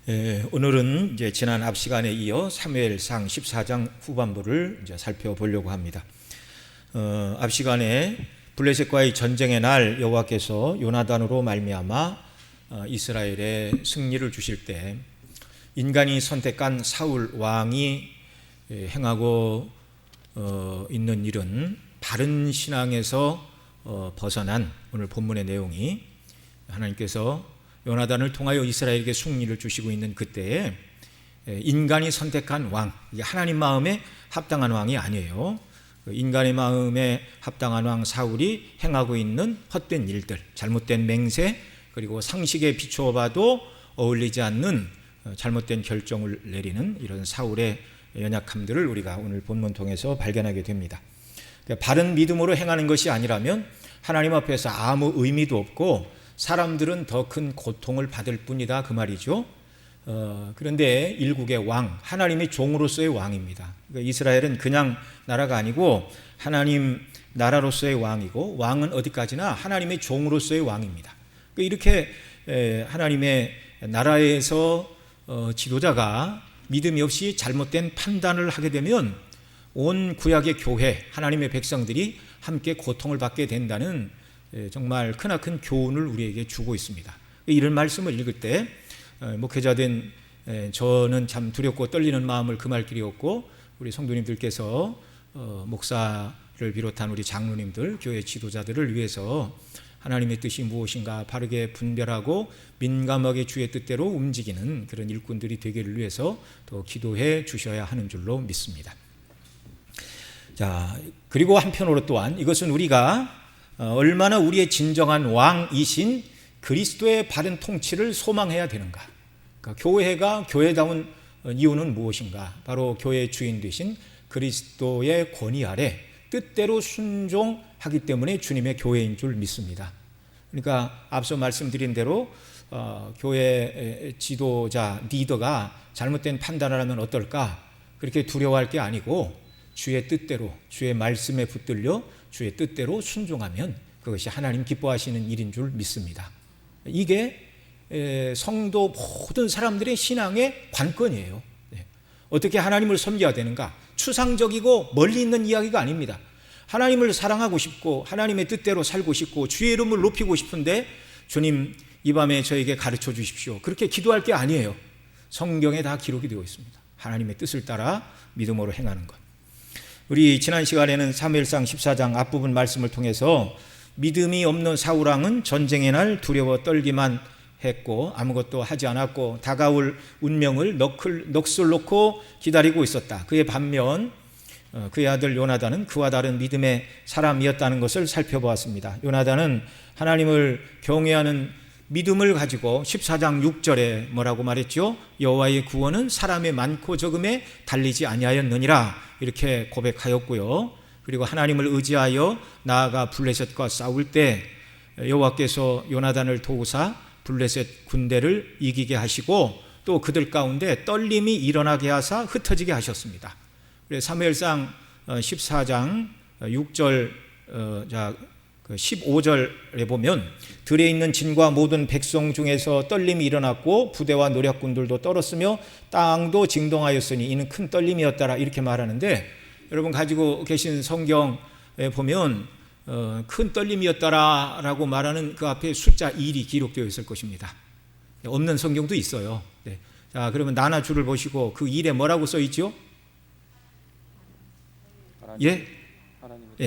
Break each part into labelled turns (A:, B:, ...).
A: 오늘은 이제 지난 앞 시간에 이어 사무엘상 14장 후반부를 이제 살펴보려고 합니다. 앞 시간에 블레셋과의 전쟁의 날 여호와께서 요나단으로 말미암아 이스라엘에 승리를 주실 때 인간이 선택한 사울 왕이 행하고 있는 일은 바른 신앙에서 벗어난 오늘 본문의 내용이 하나님께서 요나단을 통하여 이스라엘에게 승리를 주시고 있는 그때에 인간이 선택한 왕, 이게 하나님 마음에 합당한 왕이 아니에요. 인간의 마음에 합당한 왕 사울이 행하고 있는 헛된 일들, 잘못된 맹세, 그리고 상식에 비추어 봐도 어울리지 않는 잘못된 결정을 내리는 이런 사울의 연약함들을 우리가 오늘 본문 통해서 발견하게 됩니다. 바른 믿음으로 행하는 것이 아니라면 하나님 앞에서 아무 의미도 없고 사람들은 더 큰 고통을 받을 뿐이다, 그 말이죠. 그런데 일국의 왕, 하나님의 종으로서의 왕입니다. 그러니까 이스라엘은 그냥 나라가 아니고 하나님 나라로서의 왕이고, 왕은 어디까지나 하나님의 종으로서의 왕입니다. 이렇게 하나님의 나라에서 지도자가 믿음이 없이 잘못된 판단을 하게 되면 온 구약의 교회, 하나님의 백성들이 함께 고통을 받게 된다는 정말 크나큰 교훈을 우리에게 주고 있습니다. 이런 말씀을 읽을 때 목회자된 저는 참 두렵고 떨리는 마음을 금할 길이 없고, 우리 성도님들께서 목사를 비롯한 우리 장로님들, 교회 지도자들을 위해서 하나님의 뜻이 무엇인가 바르게 분별하고 민감하게 주의 뜻대로 움직이는 그런 일꾼들이 되기를 위해서 더 기도해 주셔야 하는 줄로 믿습니다. 자, 그리고 한편으로 또한 이것은 우리가 얼마나 우리의 진정한 왕이신 그리스도의 바른 통치를 소망해야 되는가. 그러니까 교회가 교회다운 이유는 무엇인가. 바로 교회의 주인 되신 그리스도의 권위 아래 뜻대로 순종하기 때문에 주님의 교회인 줄 믿습니다. 그러니까 앞서 말씀드린 대로 교회 지도자, 리더가 잘못된 판단을 하면 어떨까, 그렇게 두려워할 게 아니고 주의 뜻대로, 주의 말씀에 붙들려 주의 뜻대로 순종하면 그것이 하나님 기뻐하시는 일인 줄 믿습니다. 이게 성도 모든 사람들의 신앙의 관건이에요. 어떻게 하나님을 섬겨야 되는가? 추상적이고 멀리 있는 이야기가 아닙니다. 하나님을 사랑하고 싶고 하나님의 뜻대로 살고 싶고 주의 이름을 높이고 싶은데, 주님 이 밤에 저에게 가르쳐 주십시오, 그렇게 기도할 게 아니에요. 성경에 다 기록이 되어 있습니다. 하나님의 뜻을 따라 믿음으로 행하는 것. 우리 지난 시간에는 사무엘상 14장 앞부분 말씀을 통해서 믿음이 없는 사울 왕은 전쟁의 날 두려워 떨기만 했고 아무것도 하지 않았고 다가올 운명을 넋을 놓고 기다리고 있었다. 그의 반면 그의 아들 요나단은 그와 다른 믿음의 사람이었다는 것을 살펴보았습니다. 요나단은 하나님을 경외하는 믿음을 가지고 14장 6절에 뭐라고 말했죠? 여호와의 구원은 사람의 많고 적음에 달리지 아니하였느니라, 이렇게 고백하였고요. 그리고 하나님을 의지하여 나아가 블레셋과 싸울 때 여호와께서 요나단을 도우사 블레셋 군대를 이기게 하시고 또 그들 가운데 떨림이 일어나게 하사 흩어지게 하셨습니다. 사무엘상 14장 6절 15절에 보면 들에 있는 진과 모든 백성 중에서 떨림이 일어났고 부대와 노략군들도 떨었으며 땅도 진동하였으니 이는 큰 떨림이었더라, 이렇게 말하는데, 여러분 가지고 계신 성경에 보면 큰 떨림이었더라 라고 말하는 그 앞에 숫자 1이 기록되어 있을 것입니다. 없는 성경도 있어요. 네. 자, 그러면 나눠줄을 보시고 그 1에 뭐라고 써 있죠?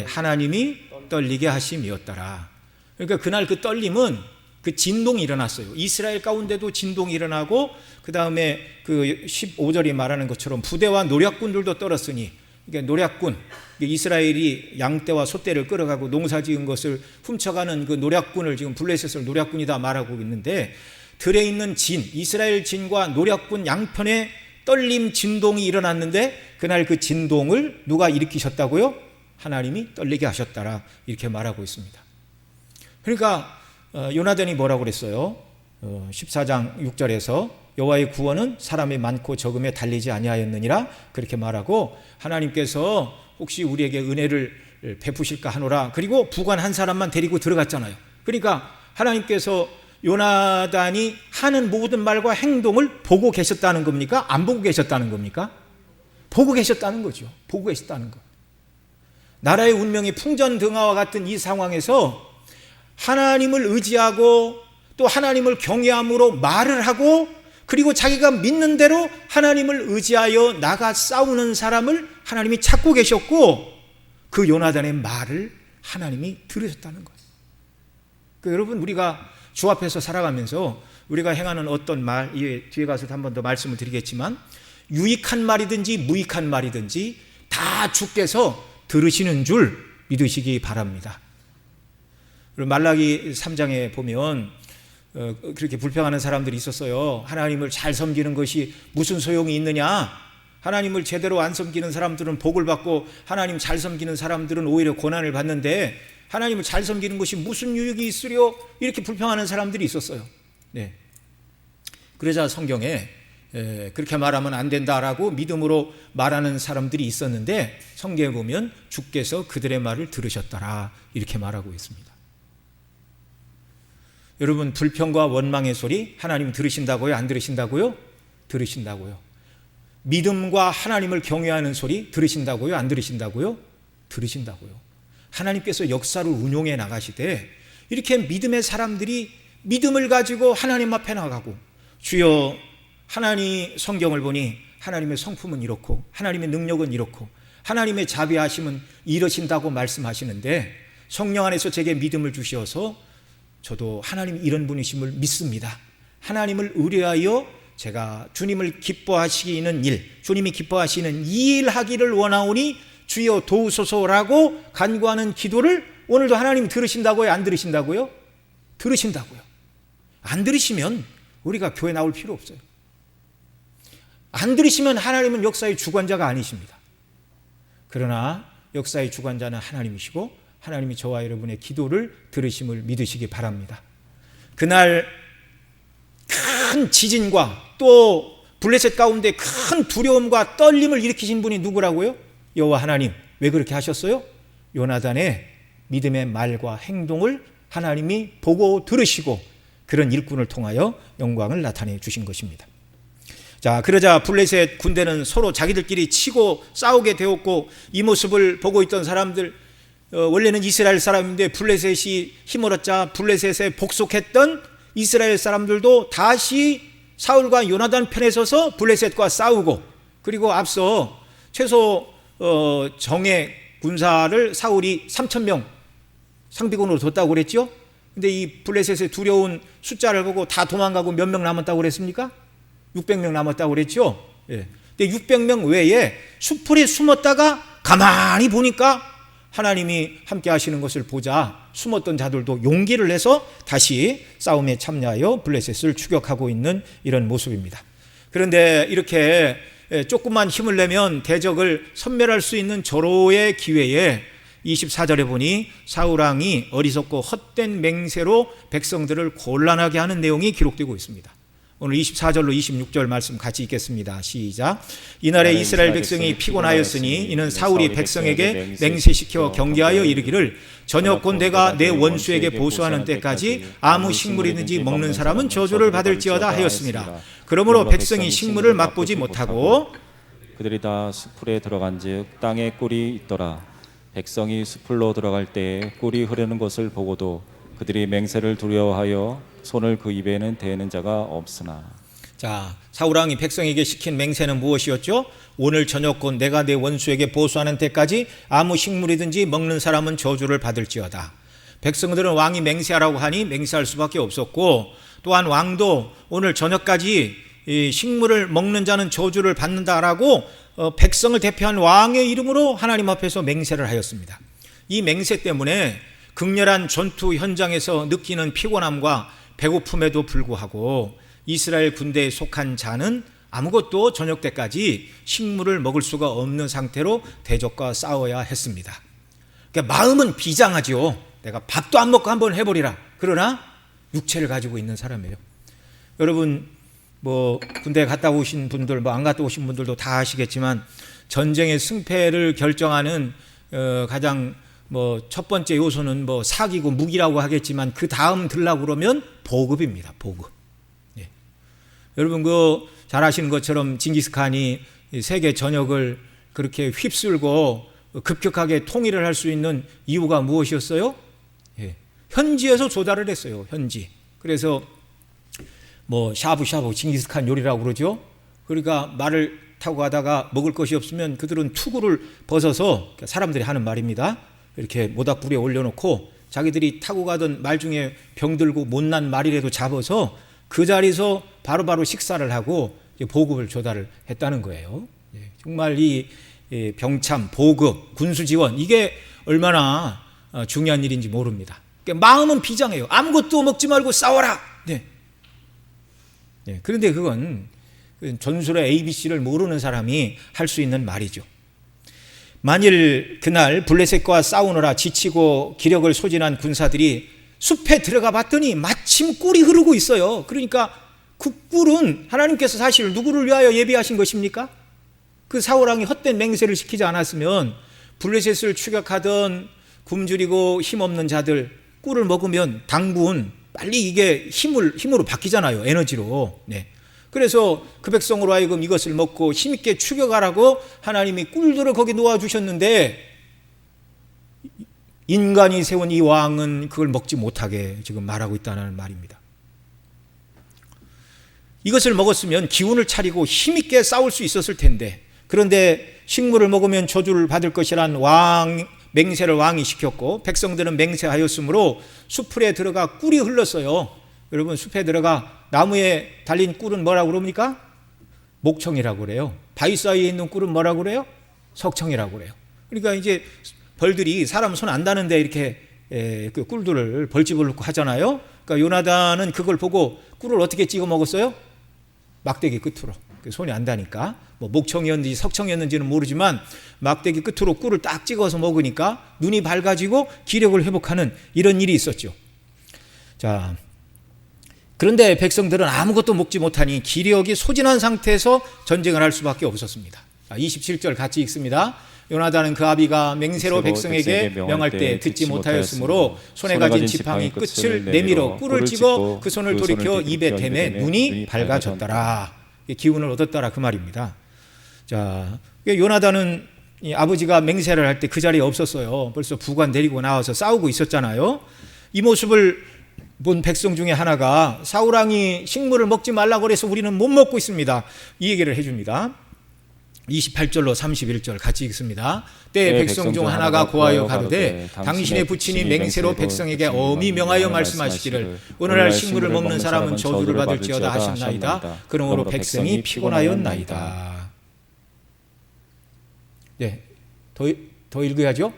A: 하나님이 떨리게 하심이었더라. 그러니까 그날 그 떨림은 그 진동이 일어났어요. 이스라엘 가운데도 진동이 일어나고, 그 다음에 그 15절이 말하는 것처럼 부대와 노략군들도 떨었으니, 그러니까 노략군, 이스라엘이 양떼와 소떼를 끌어가고 농사 지은 것을 훔쳐가는 그 노략군을 지금 블레셋을 노략군이다 말하고 있는데, 들에 있는 진, 이스라엘 진과 노략군 양편에 떨림 진동이 일어났는데 그날 그 진동을 누가 일으키셨다고요? 하나님이 떨리게 하셨더라, 이렇게 말하고 있습니다. 그러니까 요나단이 뭐라고 그랬어요? 14장 6절에서 여호와의 구원은 사람이 많고 적음에 달리지 아니하였느니라, 그렇게 말하고 하나님께서 혹시 우리에게 은혜를 베푸실까 하노라. 그리고 부관 한 사람만 데리고 들어갔잖아요. 그러니까 하나님께서 요나단이 하는 모든 말과 행동을 보고 계셨다는 겁니까? 안 보고 계셨다는 겁니까? 보고 계셨다는 거죠. 보고 계셨다는 것. 나라의 운명이 풍전등화와 같은 이 상황에서 하나님을 의지하고 또 하나님을 경외함으로 말을 하고, 그리고 자기가 믿는 대로 하나님을 의지하여 나가 싸우는 사람을 하나님이 찾고 계셨고, 그 요나단의 말을 하나님이 들으셨다는 거예요. 여러분, 우리가 주 앞에서 살아가면서 우리가 행하는 어떤 말, 뒤에 가서 한 번 더 말씀을 드리겠지만, 유익한 말이든지 무익한 말이든지 다 주께서 들으시는 줄 믿으시기 바랍니다. 그리고 말라기 3장에 보면 그렇게 불평하는 사람들이 있었어요. 하나님을 잘 섬기는 것이 무슨 소용이 있느냐? 하나님을 제대로 안 섬기는 사람들은 복을 받고 하나님 잘 섬기는 사람들은 오히려 고난을 받는데 하나님을 잘 섬기는 것이 무슨 유익이 있으려? 이렇게 불평하는 사람들이 있었어요. 네. 그러자 성경에 그렇게 말하면 안 된다라고 믿음으로 말하는 사람들이 있었는데, 성경에 보면 주께서 그들의 말을 들으셨더라 이렇게 말하고 있습니다. 여러분, 불평과 원망의 소리 하나님 들으신다고요? 안 들으신다고요? 들으신다고요. 믿음과 하나님을 경외하는 소리 들으신다고요? 안 들으신다고요? 들으신다고요. 하나님께서 역사를 운용해 나가시되 이렇게 믿음의 사람들이 믿음을 가지고 하나님 앞에 나가고, 주여 하나님 성경을 보니 하나님의 성품은 이렇고 하나님의 능력은 이렇고 하나님의 자비하심은 이러신다고 말씀하시는데, 성령 안에서 제게 믿음을 주셔서 저도 하나님 이런 분이심을 믿습니다. 하나님을 의뢰하여 제가 주님을 기뻐하시는 일, 주님이 기뻐하시는 이 일 하기를 원하오니 주여 도우소서라고 간구하는 기도를 오늘도 하나님 들으신다고요? 안 들으신다고요? 들으신다고요. 안 들으시면 우리가 교회 나올 필요 없어요. 안 들으시면 하나님은 역사의 주관자가 아니십니다. 그러나 역사의 주관자는 하나님이시고 하나님이 저와 여러분의 기도를 들으심을 믿으시기 바랍니다. 그날 큰 지진과 또 블레셋 가운데 큰 두려움과 떨림을 일으키신 분이 누구라고요? 여호와 하나님. 왜 그렇게 하셨어요? 요나단의 믿음의 말과 행동을 하나님이 보고 들으시고 그런 일꾼을 통하여 영광을 나타내 주신 것입니다. 자, 그러자 블레셋 군대는 서로 자기들끼리 치고 싸우게 되었고, 이 모습을 보고 있던 사람들, 원래는 이스라엘 사람인데 블레셋이 힘을 얻자 블레셋에 복속했던 이스라엘 사람들도 다시 사울과 요나단 편에 서서 블레셋과 싸우고, 그리고 앞서 최소 정예 군사를 사울이 3,000명 상비군으로 뒀다고 그랬죠. 근데 이 블레셋의 두려운 숫자를 보고 다 도망가고 몇 명 남았다고 그랬습니까? 600명 남았다고 그랬죠. 예. 근데 600명 외에 수풀에 숨었다가 가만히 보니까 하나님이 함께 하시는 것을 보자 숨었던 자들도 용기를 내서 다시 싸움에 참여하여 블레셋을 추격하고 있는 이런 모습입니다. 그런데 이렇게 조금만 힘을 내면 대적을 섬멸할 수 있는 절호의 기회에 24절에 보니 사울왕이 어리석고 헛된 맹세로 백성들을 곤란하게 하는 내용이 기록되고 있습니다. 오늘 24절로 26절 말씀 같이 읽겠습니다. 시작. 이날에 이스라엘 백성이 피곤하였으니 이는 사울이 백성에게 맹세시켜 경계하여 이르기를 저녁 곧 내가 내 원수에게 보수하는 때까지 아무 식물이든지 먹는 사람은 저주를 받을지어다 하였습니다. 그러므로 백성이 식물을 맛보지 못하고
B: 그들이 다 숲풀에 들어간즉 땅에 꿀이 있더라. 백성이 숲풀로 들어갈 때에 꿀이 흐르는 것을 보고도 그들이 맹세를 두려워하여 손을 그 입에는 대는 자가 없으나.
A: 자, 사울왕이 백성에게 시킨 맹세는 무엇이었죠? 오늘 저녁 곧 내가 내 원수에게 보수하는 때까지 아무 식물이든지 먹는 사람은 저주를 받을지어다. 백성들은 왕이 맹세하라고 하니 맹세할 수밖에 없었고, 또한 왕도 오늘 저녁까지 이 식물을 먹는 자는 저주를 받는다라고 백성을 대표한 왕의 이름으로 하나님 앞에서 맹세를 하였습니다. 이 맹세 때문에 극렬한 전투 현장에서 느끼는 피곤함과 배고픔에도 불구하고 이스라엘 군대에 속한 자는 아무것도 저녁 때까지 식물을 먹을 수가 없는 상태로 대적과 싸워야 했습니다. 그러니까 마음은 비장하죠. 내가 밥도 안 먹고 한번 해버리라. 그러나 육체를 가지고 있는 사람이에요. 여러분, 군대에 갔다 오신 분들, 안 갔다 오신 분들도 다 아시겠지만 전쟁의 승패를 결정하는 가장 뭐 첫 번째 요소는 뭐 사기고 무기라고 하겠지만 그 다음 들라고 그러면 보급입니다. 보급. 예. 여러분 잘 아시는 것처럼 징기스칸이 세계 전역을 그렇게 휩쓸고 급격하게 통일을 할 수 있는 이유가 무엇이었어요? 예. 현지에서 조달을 했어요. 현지. 그래서 뭐 샤브샤브 징기스칸 요리라고 그러죠. 그러니까 말을 타고 가다가 먹을 것이 없으면 그들은 투구를 벗어서, 사람들이 하는 말입니다, 이렇게 모닥불에 올려놓고 자기들이 타고 가던 말 중에 병들고 못난 말이라도 잡아서 그 자리에서 바로바로 식사를 하고 보급을 조달을 했다는 거예요. 정말 이 병참, 보급, 군수지원, 이게 얼마나 중요한 일인지 모릅니다. 마음은 비장해요. 아무것도 먹지 말고 싸워라. 네. 그런데 그건 전술의 ABC를 모르는 사람이 할 수 있는 말이죠. 만일 그날 블레셋과 싸우느라 지치고 기력을 소진한 군사들이 숲에 들어가 봤더니 마침 꿀이 흐르고 있어요. 그러니까 그 꿀은 하나님께서 사실 누구를 위하여 예비하신 것입니까? 그 사울왕이 헛된 맹세를 시키지 않았으면 블레셋을 추격하던 굶주리고 힘없는 자들 꿀을 먹으면 당분 빨리 이게 힘으로 바뀌잖아요. 에너지로. 네. 그래서 그 백성으로 하여금 이것을 먹고 힘있게 추격하라고 하나님이 꿀들을 거기 놓아주셨는데 인간이 세운 이 왕은 그걸 먹지 못하게 지금 말하고 있다는 말입니다. 이것을 먹었으면 기운을 차리고 힘있게 싸울 수 있었을 텐데, 그런데 식물을 먹으면 저주를 받을 것이란 맹세를 왕이 시켰고 백성들은 맹세하였으므로 숲풀에 들어가 꿀이 흘렀어요. 여러분, 숲에 들어가 나무에 달린 꿀은 뭐라고 그럽니까? 목청이라고 그래요. 바위 사이에 있는 꿀은 뭐라고 그래요? 석청이라고 그래요. 그러니까 이제 벌들이 사람 손 안 닿는데 이렇게 그 꿀들을 벌집을 놓고 하잖아요. 그러니까 요나단은 그걸 보고 꿀을 어떻게 찍어 먹었어요? 막대기 끝으로. 손이 안 닿으니까. 뭐 목청이었는지 석청이었는지는 모르지만 막대기 끝으로 꿀을 딱 찍어서 먹으니까 눈이 밝아지고 기력을 회복하는 이런 일이 있었죠. 자, 그런데 백성들은 아무것도 먹지 못하니 기력이 소진한 상태에서 전쟁을 할 수밖에 없었습니다. 27절 같이 읽습니다. 요나단은 그 아비가 맹세로 백성에게 명할 때 듣지 못하였으므로 손에 가진 지팡이 끝을 내밀어 꿀을 찍어 그 손을 돌이켜 입에 대매 눈이 밝아졌더라. 기운을 얻었더라, 그 말입니다. 자, 요나단은 아버지가 맹세를 할 때 그 자리에 없었어요. 벌써 부관 데리고 나와서 싸우고 있었잖아요. 이 모습을 본 백성 중에 하나가 사울왕이 식물을 먹지 말라고 그래서 우리는 못 먹고 있습니다, 이 얘기를 해줍니다. 28절로 31절 같이 읽습니다. 때에 백성 중 하나가 고하여 가로되 당신의 부친이 맹세로 백성에게 엄히 명하여 말씀하시기를 오늘날 식물을 먹는 사람은 저주를 받을지어다 하셨나이다. 그러므로 백성이 피곤하였나이다. 네, 더 읽어야죠.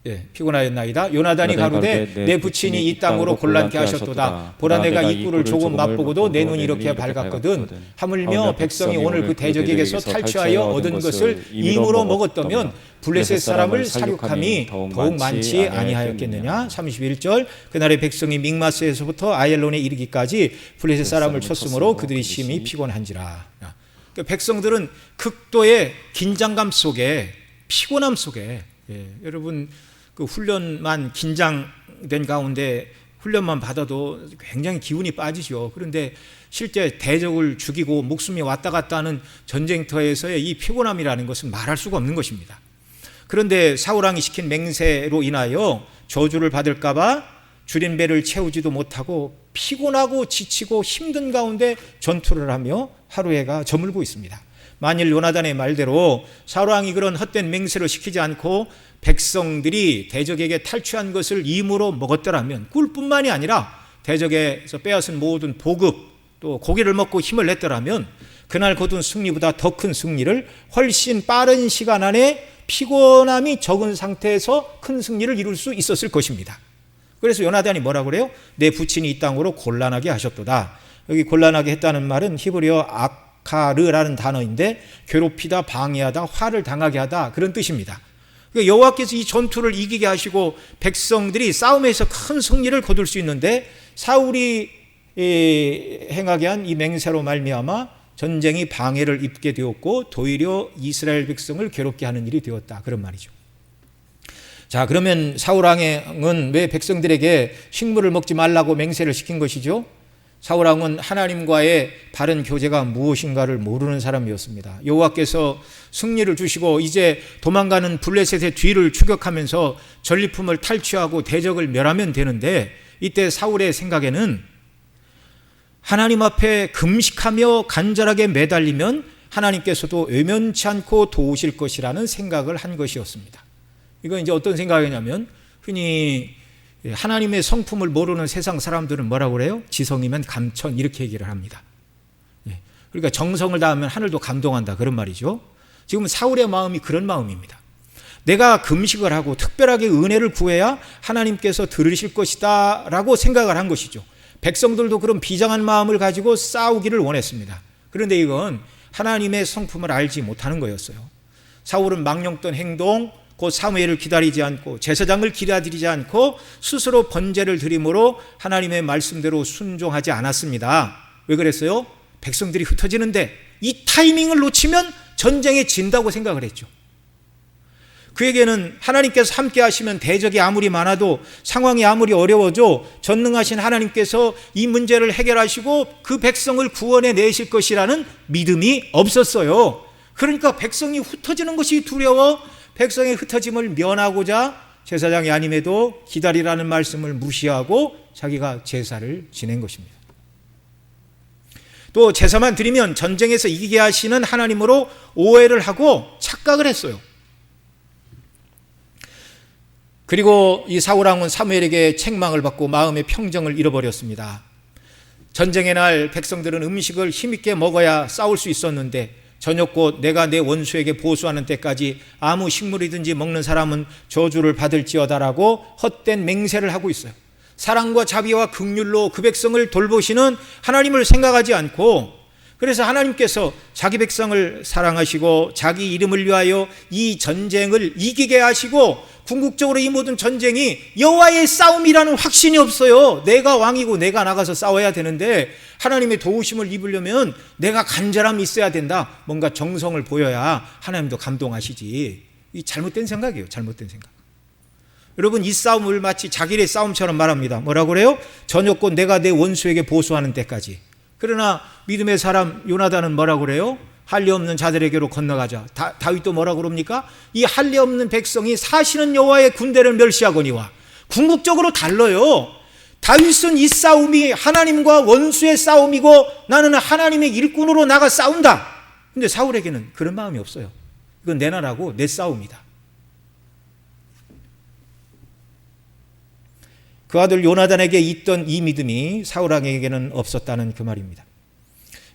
A: 예, 피곤하였나이다. 요나단이 가로되 내 부친이 이 땅으로 곤란케 하셨도다. 보라, 내가 이 꿀을 조금 맛보고도 내 눈이 이렇게 밝았거든. 하물며 백성이 오늘 그 대적에게서 탈취하여 얻은 것을 임으로 먹었다면 블레셋 사람을 사륙함이 더욱 많지 아니하였겠느냐. 31절 그날의 백성이 믹마스에서부터 아엘론에 이르기까지 블레셋 사람을 쳤으므로 그들이 심히 피곤한지라. 그러니까 백성들은 극도의 긴장감 속에, 피곤함 속에, 여러분 그 훈련만 긴장된 가운데 훈련만 받아도 굉장히 기운이 빠지죠. 그런데 실제 대적을 죽이고 목숨이 왔다 갔다 하는 전쟁터에서의 이 피곤함이라는 것은 말할 수가 없는 것입니다. 그런데 사울왕이 시킨 맹세로 인하여 저주를 받을까 봐 줄인 배를 채우지도 못하고 피곤하고 지치고 힘든 가운데 전투를 하며 하루해가 저물고 있습니다. 만일 요나단의 말대로 사울왕이 그런 헛된 맹세를 시키지 않고 백성들이 대적에게 탈취한 것을 임으로 먹었더라면 꿀뿐만이 아니라 대적에서 빼앗은 모든 보급 또 고기를 먹고 힘을 냈더라면 그날 거둔 승리보다 더 큰 승리를 훨씬 빠른 시간 안에 피곤함이 적은 상태에서 큰 승리를 이룰 수 있었을 것입니다. 그래서 요나단이 뭐라고 그래요? 내 부친이 이 땅으로 곤란하게 하셨도다. 여기 곤란하게 했다는 말은 히브리어 아카르라는 단어인데 괴롭히다, 방해하다, 화를 당하게 하다, 그런 뜻입니다. 그러니까 여호와께서 이 전투를 이기게 하시고 백성들이 싸움에서 큰 승리를 거둘 수 있는데 사울이 행하게 한 이 맹세로 말미암아 전쟁이 방해를 입게 되었고 도리어 이스라엘 백성을 괴롭게 하는 일이 되었다, 그런 말이죠. 자, 그러면 사울왕은 왜 백성들에게 식물을 먹지 말라고 맹세를 시킨 것이죠? 사울왕은 하나님과의 바른 교제가 무엇인가를 모르는 사람이었습니다. 여호와께서 승리를 주시고 이제 도망가는 블레셋의 뒤를 추격하면서 전리품을 탈취하고 대적을 멸하면 되는데, 이때 사울의 생각에는 하나님 앞에 금식하며 간절하게 매달리면 하나님께서도 외면치 않고 도우실 것이라는 생각을 한 것이었습니다. 이건 이제 어떤 생각이냐면, 흔히 하나님의 성품을 모르는 세상 사람들은 뭐라고 그래요? 지성이면 감천, 이렇게 얘기를 합니다. 그러니까 정성을 다하면 하늘도 감동한다, 그런 말이죠. 지금 사울의 마음이 그런 마음입니다. 내가 금식을 하고 특별하게 은혜를 구해야 하나님께서 들으실 것이다 라고 생각을 한 것이죠. 백성들도 그런 비장한 마음을 가지고 싸우기를 원했습니다. 그런데 이건 하나님의 성품을 알지 못하는 거였어요. 사울은 망령된 행동, 곧 사무엘을 기다리지 않고 제사장을 기다리지 않고 스스로 번제를 드림으로 하나님의 말씀대로 순종하지 않았습니다. 왜 그랬어요? 백성들이 흩어지는데 이 타이밍을 놓치면 전쟁에 진다고 생각을 했죠. 그에게는 하나님께서 함께 하시면 대적이 아무리 많아도, 상황이 아무리 어려워도 전능하신 하나님께서 이 문제를 해결하시고 그 백성을 구원해 내실 것이라는 믿음이 없었어요. 그러니까 백성이 흩어지는 것이 두려워 백성의 흩어짐을 면하고자 제사장이 아님에도 기다리라는 말씀을 무시하고 자기가 제사를 지낸 것입니다. 또 제사만 드리면 전쟁에서 이기게 하시는 하나님으로 오해를 하고 착각을 했어요. 그리고 이 사울왕은 사무엘에게 책망을 받고 마음의 평정을 잃어버렸습니다. 전쟁의 날 백성들은 음식을 힘있게 먹어야 싸울 수 있었는데, 저녁 내가 내 원수에게 보수하는 때까지 아무 식물이든지 먹는 사람은 저주를 받을지어다라고 헛된 맹세를 하고 있어요. 사랑과 자비와 긍휼로 그 백성을 돌보시는 하나님을 생각하지 않고, 그래서 하나님께서 자기 백성을 사랑하시고 자기 이름을 위하여 이 전쟁을 이기게 하시고, 궁극적으로 이 모든 전쟁이 여호와의 싸움이라는 확신이 없어요. 내가 왕이고 내가 나가서 싸워야 되는데, 하나님의 도우심을 입으려면 내가 간절함이 있어야 된다. 뭔가 정성을 보여야 하나님도 감동하시지. 이 잘못된 생각이에요. 잘못된 생각. 여러분, 이 싸움을 마치 자기의 싸움처럼 말합니다. 뭐라고 그래요? 저녁 내가 내 원수에게 보수하는 때까지. 그러나 믿음의 사람 요나단은 뭐라고 그래요? 할례 없는 자들에게로 건너가자. 다윗도 뭐라고 그럽니까? 이 할례 없는 백성이 사시는 여호와의 군대를 멸시하거니와. 궁극적으로 달라요. 다윗은 이 싸움이 하나님과 원수의 싸움이고 나는 하나님의 일꾼으로 나가 싸운다. 근데 사울에게는 그런 마음이 없어요. 이건 내 나라고 내 싸움이다. 그 아들 요나단에게 있던 이 믿음이 사울왕에게는 없었다는 그 말입니다.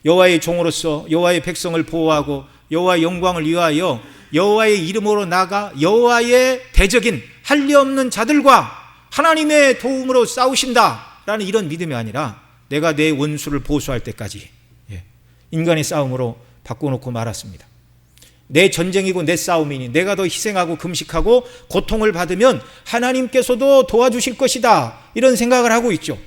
A: 여호와의 종으로서 여호와의 백성을 보호하고 여호와의 영광을 위하여 여호와의 이름으로 나가 여호와의 대적인 할례 없는 자들과 하나님의 도움으로 싸우신다라는 이런 믿음이 아니라, 내가 내 원수를 보수할 때까지 인간의 싸움으로 바꿔놓고 말았습니다. 내 전쟁이고 내 싸움이니 내가 더 희생하고 금식하고 고통을 받으면 하나님께서도 도와주실 것이다, 이런 생각을 하고 있죠.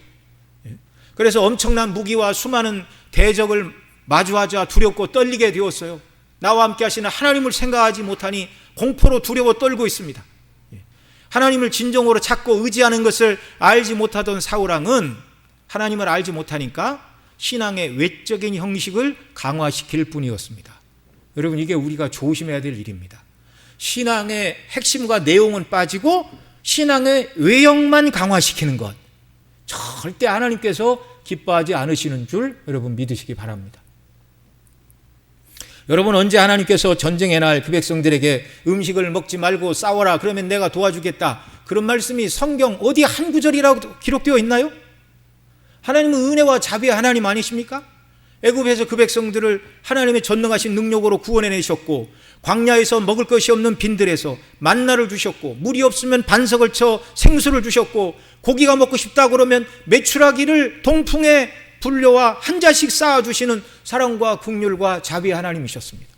A: 그래서 엄청난 무기와 수많은 대적을 마주하자 두렵고 떨리게 되었어요. 나와 함께 하시는 하나님을 생각하지 못하니 공포로 두려워 떨고 있습니다. 하나님을 진정으로 찾고 의지하는 것을 알지 못하던 사울왕은 하나님을 알지 못하니까 신앙의 외적인 형식을 강화시킬 뿐이었습니다. 여러분, 이게 우리가 조심해야 될 일입니다. 신앙의 핵심과 내용은 빠지고 신앙의 외형만 강화시키는 것, 절대 하나님께서 기뻐하지 않으시는 줄 여러분 믿으시기 바랍니다. 여러분, 언제 하나님께서 전쟁의 날 그 백성들에게 음식을 먹지 말고 싸워라, 그러면 내가 도와주겠다, 그런 말씀이 성경 어디 한 구절이라고 기록되어 있나요? 하나님은 은혜와 자비의 하나님 아니십니까? 애굽에서 그 백성들을 하나님의 전능하신 능력으로 구원해내셨고, 광야에서 먹을 것이 없는 빈들에서 만나를 주셨고, 물이 없으면 반석을 쳐 생수를 주셨고, 고기가 먹고 싶다 그러면 메추라기를 동풍에 불려와 한 자씩 쌓아주시는 사랑과 긍휼과 자비의 하나님이셨습니다.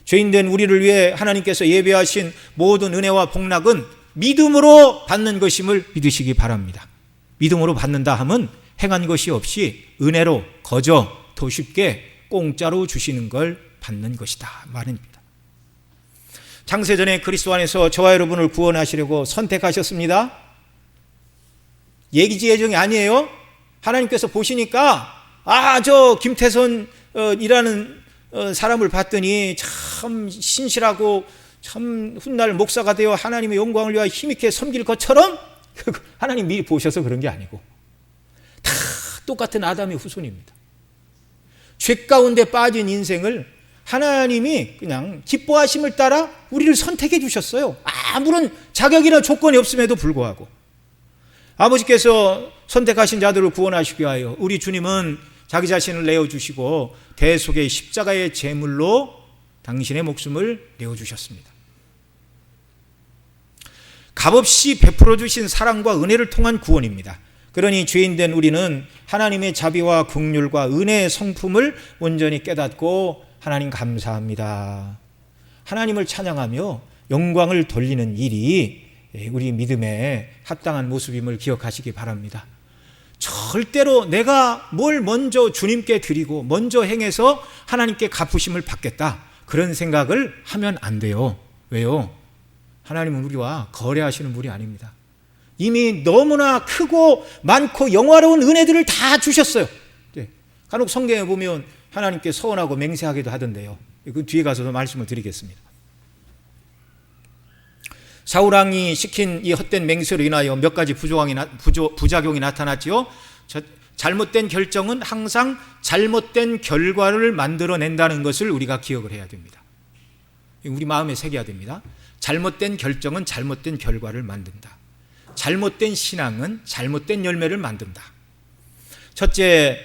A: 죄인된 우리를 위해 하나님께서 예배하신 모든 은혜와 복락은 믿음으로 받는 것임을 믿으시기 바랍니다. 믿음으로 받는다 함은 행한 것이 없이 은혜로 거저 더 쉽게 공짜로 주시는 걸 받는 것이다 말입니다. 장세전에 그리스도 안에서 저와 여러분을 구원하시려고 선택하셨습니다. 예기지 예정이 아니에요. 하나님께서 보시니까 저 김태선 이라는 사람을 봤더니 참 신실하고 참 훗날 목사가 되어 하나님의 영광을 위하여 힘있게 섬길 것처럼 하나님 미리 보셔서 그런 게 아니고 다 똑같은 아담의 후손입니다. 죄 가운데 빠진 인생을 하나님이 그냥 기뻐하심을 따라 우리를 선택해 주셨어요. 아무런 자격이나 조건이 없음에도 불구하고 아버지께서 선택하신 자들을 구원하시기 위하여 우리 주님은 자기 자신을 내어주시고 대속의 십자가의 제물로 당신의 목숨을 내어주셨습니다. 값없이 베풀어 주신 사랑과 은혜를 통한 구원입니다. 그러니 죄인된 우리는 하나님의 자비와 긍휼과 은혜의 성품을 온전히 깨닫고 하나님 감사합니다, 하나님을 찬양하며 영광을 돌리는 일이 우리 믿음의 합당한 모습임을 기억하시기 바랍니다. 절대로 내가 뭘 먼저 주님께 드리고 먼저 행해서 하나님께 갚으심을 받겠다, 그런 생각을 하면 안 돼요. 왜요? 하나님은 우리와 거래하시는 분이 아닙니다. 이미 너무나 크고 많고 영화로운 은혜들을 다 주셨어요. 간혹 성경에 보면 하나님께 서원하고 맹세하기도 하던데요. 그 뒤에 가서도 말씀을 드리겠습니다. 사울왕이 시킨 이 헛된 맹세로 인하여 몇 가지 부작용이 나타났지요. 잘못된 결정은 항상 잘못된 결과를 만들어낸다는 것을 우리가 기억을 해야 됩니다. 우리 마음에 새겨야 됩니다. 잘못된 결정은 잘못된 결과를 만든다. 잘못된 신앙은 잘못된 열매를 만든다. 첫째,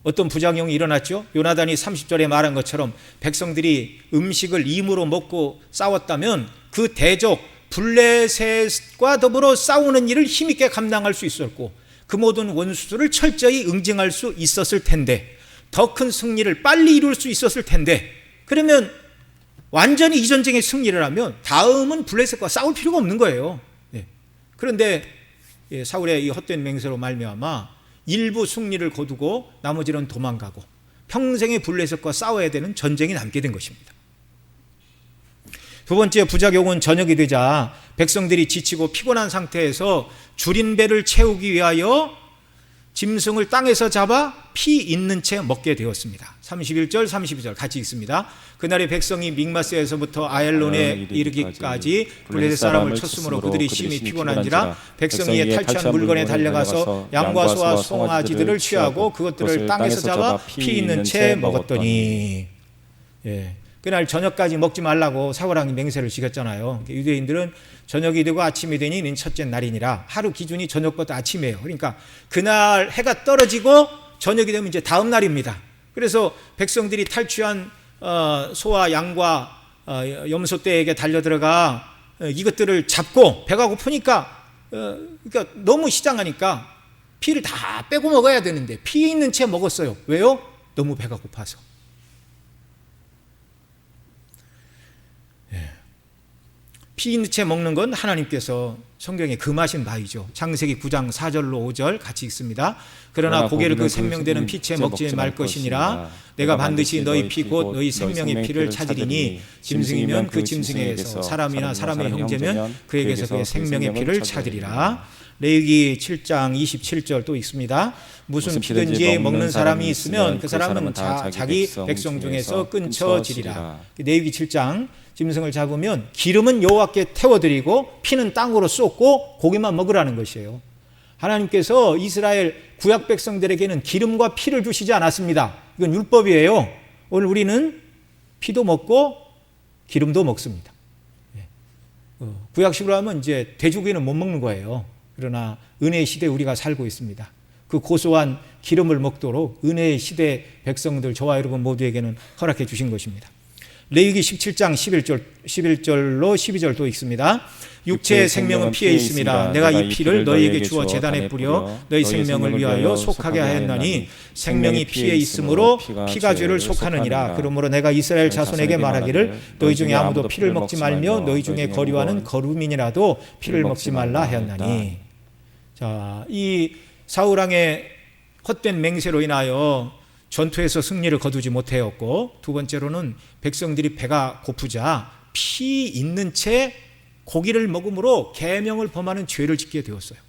A: 어떤 부작용이 일어났죠? 요나단이 30절에 말한 것처럼 백성들이 음식을 임으로 먹고 싸웠다면 그 대적 블레셋과 더불어 싸우는 일을 힘있게 감당할 수 있었고 그 모든 원수들을 철저히 응징할 수 있었을 텐데, 더 큰 승리를 빨리 이룰 수 있었을 텐데, 그러면 완전히 이 전쟁의 승리를 하면 다음은 블레셋과 싸울 필요가 없는 거예요. 그런데 사울의 이 헛된 맹세로 말미암아 일부 승리를 거두고 나머지는 도망가고 평생의 블레셋과 싸워야 되는 전쟁이 남게 된 것입니다. 두 번째 부작용은 저녁이 되자 백성들이 지치고 피곤한 상태에서 줄인 배를 채우기 위하여 짐승을 땅에서 잡아 피 있는 채 먹게 되었습니다. 31절 32절 같이 읽습니다. 그날의 백성이 믹마스에서부터 아얄론에 이르기까지 블레셋 사람을 쳤으므로 그들이 심히 피곤한지라 백성이 이에 탈취한 물건에 달려가서 양과 소와 송아지들을 취하고 그것들을 땅에서 잡아 피 있는 채 먹었더니, 그날 저녁까지 먹지 말라고 사울왕이 맹세를 지켰잖아요. 유대인들은 저녁이 되고 아침이 되니 이는 첫째 날이니라. 하루 기준이 저녁부터 아침이에요. 그러니까 그날 해가 떨어지고 저녁이 되면 이제 다음 날입니다. 그래서 백성들이 탈취한 소와 양과 염소떼에게 달려들어가 이것들을 잡고 배가 고프니까 그러니까 너무 시장하니까 피를 다 빼고 먹어야 되는데 피 있는 채 먹었어요. 왜요? 너무 배가 고파서. 피 있는 채 먹는 건 하나님께서 성경에 금하신 바이죠. 창세기 9장 4절로 5절 같이 읽습니다. 그러나 고개를 그 생명되는 피채 먹지 말 것이니라. 내가 반드시 너희 피 곧 너희 생명의 피를 찾으리니 짐승이면 그 짐승에게서 사람이나 사람의 형제면 그에게서 그의 생명의 피를 찾으리라. 레위기 7장 27절 또 있습니다. 무슨 피든지 먹는 사람이 있으면 그 사람은 자기 백성 중에서 끊쳐지리라. 레위기 7장 짐승을 잡으면 기름은 여호와께 태워드리고 피는 땅으로 쏟고 고기만 먹으라는 것이에요. 하나님께서 이스라엘 구약 백성들에게는 기름과 피를 주시지 않았습니다. 이건 율법이에요. 오늘 우리는 피도 먹고 기름도 먹습니다. 구약식으로 하면 이제 돼지고기는 못 먹는 거예요. 그러나 은혜의 시대에 우리가 살고 있습니다. 그 고소한 기름을 먹도록 은혜의 시대 백성들 저와 여러분 모두에게는 허락해 주신 것입니다. 레위기 17장 11절로 12절 또 읽습니다. 육체의 생명은 피에 있음이라. 내가 이 피를 너희에게 주어 제단에 뿌려 너희 생명을 위하여 속하게 하였나니 생명이 피에 있으므로 피가 죄를 속하느니라. 그러므로 내가 이스라엘 자손에게 말하기를 너희 중에 아무도 피를 먹지 말며 너희 중에 거류하는 거루민이라도 피를 먹지 말라 하였나니. 자, 이 사울왕의 헛된 맹세로 인하여 전투에서 승리를 거두지 못하였고, 두 번째로는 백성들이 배가 고프자 피 있는 채 고기를 먹음으로 계명을 범하는 죄를 짓게 되었어요.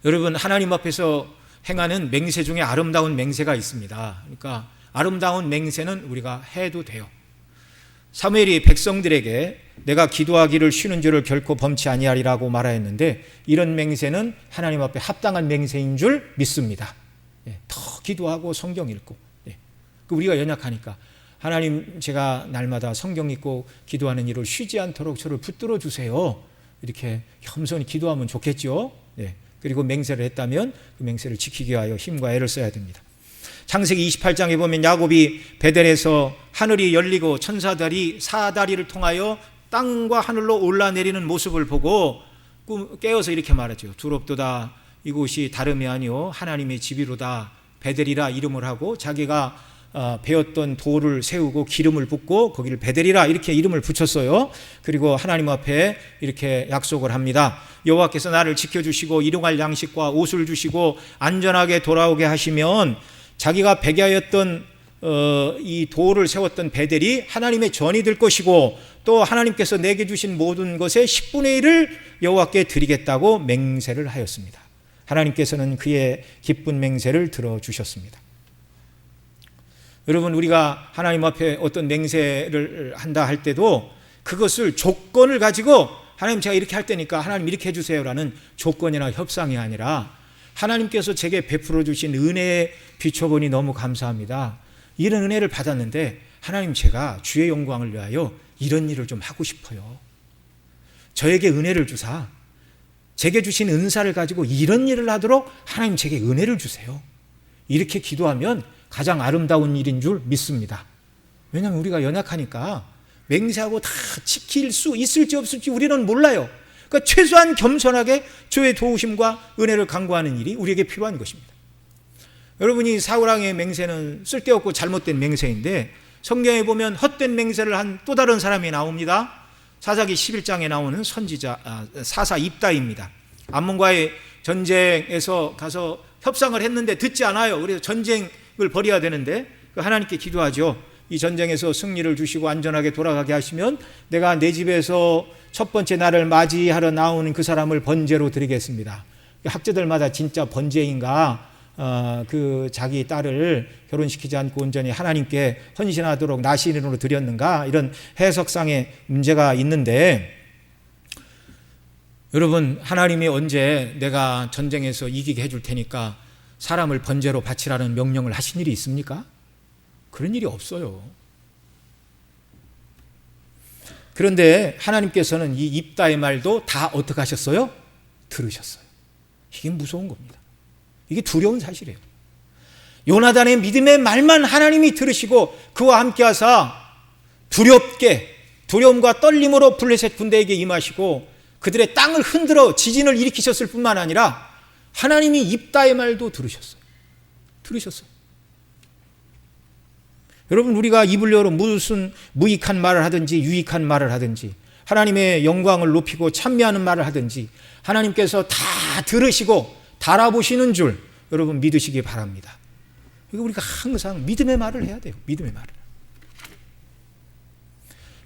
A: 여러분, 하나님 앞에서 행하는 맹세 중에 아름다운 맹세가 있습니다. 그러니까 아름다운 맹세는 우리가 해도 돼요. 사무엘이 백성들에게 내가 기도하기를 쉬는 줄을 결코 범치 아니하리라고 말하였는데, 이런 맹세는 하나님 앞에 합당한 맹세인 줄 믿습니다. 더 기도하고 성경 읽고, 우리가 연약하니까 하나님, 제가 날마다 성경 읽고 기도하는 일을 쉬지 않도록 저를 붙들어 주세요, 이렇게 겸손히 기도하면 좋겠죠. 그리고 맹세를 했다면 그 맹세를 지키기 위하여 힘과 애를 써야 됩니다. 창세기 28장에 보면 야곱이 베델에서 하늘이 열리고 천사들이 사다리를 통하여 땅과 하늘로 올라내리는 모습을 보고 깨어서 이렇게 말하죠. 두렵도다, 이곳이 다름이 아니오 하나님의 집이로다. 베델이라 이름을 하고 자기가 베었던 돌을 세우고 기름을 붓고 거기를 베델이라 이렇게 이름을 붙였어요. 그리고 하나님 앞에 이렇게 약속을 합니다. 여호와께서 나를 지켜주시고 일용할 양식과 옷을 주시고 안전하게 돌아오게 하시면 자기가 배교하였던 이 돌을 세웠던 베델이 하나님의 전이 될 것이고, 또 하나님께서 내게 주신 모든 것의 10분의 1을 여호와께 드리겠다고 맹세를 하였습니다. 하나님께서는 그의 기쁜 맹세를 들어주셨습니다. 여러분, 우리가 하나님 앞에 어떤 맹세를 한다 할 때도 그것을 조건을 가지고 하나님, 제가 이렇게 할 테니까 하나님 이렇게 해주세요라는 조건이나 협상이 아니라, 하나님께서 제게 베풀어 주신 은혜에 비춰보니 너무 감사합니다. 이런 은혜를 받았는데 하나님, 제가 주의 영광을 위하여 이런 일을 좀 하고 싶어요. 저에게 은혜를 주사 제게 주신 은사를 가지고 이런 일을 하도록 하나님, 제게 은혜를 주세요. 이렇게 기도하면 가장 아름다운 일인 줄 믿습니다. 왜냐하면 우리가 연약하니까 맹세하고 다 지킬 수 있을지 없을지 우리는 몰라요. 그러니까 최소한 겸손하게 주의 도우심과 은혜를 간구하는 일이 우리에게 필요한 것입니다. 여러분이 사울왕의 맹세는 쓸데없고 잘못된 맹세인데, 성경에 보면 헛된 맹세를 한 또 다른 사람이 나옵니다. 사사기 11장에 나오는 선지자 사사 입다입니다. 암몬과의 전쟁에서 가서 협상을 했는데 듣지 않아요. 그래서 전쟁을 벌여야 되는데 하나님께 기도하죠. 이 전쟁에서 승리를 주시고 안전하게 돌아가게 하시면 내가 내 집에서 첫 번째 날을 맞이하러 나오는 그 사람을 번제로 드리겠습니다. 학자들마다 진짜 번제인가, 그 자기 딸을 결혼시키지 않고 온전히 하나님께 헌신하도록 나시린으로 드렸는가, 이런 해석상의 문제가 있는데, 여러분, 하나님이 언제 내가 전쟁에서 이기게 해줄 테니까 사람을 번제로 바치라는 명령을 하신 일이 있습니까? 그런 일이 없어요. 그런데 하나님께서는 이 입다의 말도 다 어떻게 하셨어요? 들으셨어요. 이게 무서운 겁니다. 이게 두려운 사실이에요. 요나단의 믿음의 말만 하나님이 들으시고 그와 함께 하사 두려움과 떨림으로 블레셋 군대에게 임하시고 그들의 땅을 흔들어 지진을 일으키셨을 뿐만 아니라 하나님이 입다의 말도 들으셨어요. 여러분, 우리가 입을 열어 무슨 무익한 말을 하든지 유익한 말을 하든지 하나님의 영광을 높이고 찬미하는 말을 하든지 하나님께서 다 들으시고 달아보시는 줄 여러분 믿으시기 바랍니다. 우리가 항상 믿음의 말을 해야 돼요. 믿음의 말을.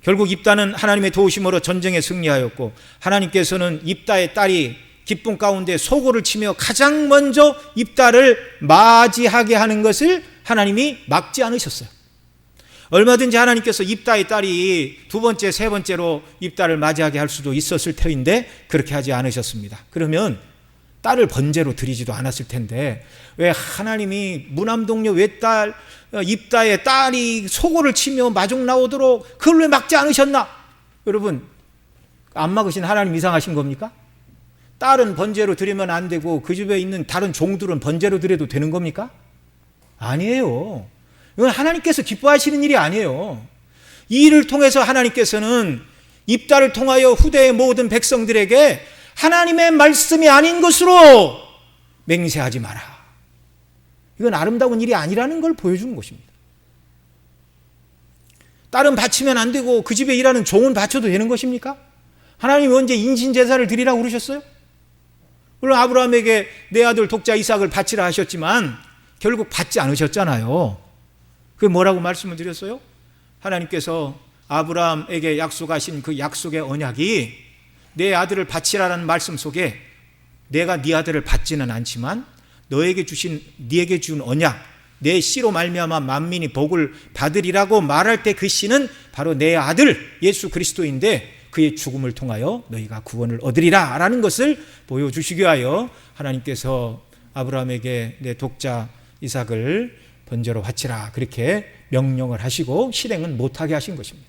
A: 결국 입다는 하나님의 도우심으로 전쟁에 승리하였고, 하나님께서는 입다의 딸이 기쁨 가운데 소고를 치며 가장 먼저 입다를 맞이하게 하는 것을 하나님이 막지 않으셨어요. 얼마든지 하나님께서 입다의 딸이 두 번째, 세 번째로 입다를 맞이하게 할 수도 있었을 터인데 그렇게 하지 않으셨습니다. 그러면 딸을 번제로 드리지도 않았을 텐데 왜 하나님이 무남동녀 외딸 입다의 딸이 소고를 치며 마중 나오도록 그걸 왜 막지 않으셨나? 여러분, 안 막으신 하나님 이상하신 겁니까? 딸은 번제로 드리면 안 되고 그 집에 있는 다른 종들은 번제로 드려도 되는 겁니까? 아니에요. 이건 하나님께서 기뻐하시는 일이 아니에요. 이 일을 통해서 하나님께서는 입다를 통하여 후대의 모든 백성들에게 하나님의 말씀이 아닌 것으로 맹세하지 마라. 이건 아름다운 일이 아니라는 걸 보여주는 것입니다. 딸은 바치면 안 되고 그 집에 일하는 종은 바쳐도 되는 것입니까? 하나님이 언제 인신제사를 드리라고 그러셨어요? 물론 아브라함에게 내 아들 독자 이삭을 바치라 하셨지만 결국 받지 않으셨잖아요. 그게 뭐라고 말씀을 드렸어요? 하나님께서 아브라함에게 약속하신 그 약속의 언약이 내 아들을 바치라는 말씀 속에 내가 네 아들을 받지는 않지만 너에게 주신 네게 준 언약, 내 씨로 말미암아 만민이 복을 받으리라고 말할 때 그 씨는 바로 내 아들 예수 그리스도인데 그의 죽음을 통하여 너희가 구원을 얻으리라 라는 것을 보여주시기 위하여 하나님께서 아브라함에게 내 독자 이삭을 번제로 바치라 그렇게 명령을 하시고 실행은 못하게 하신 것입니다.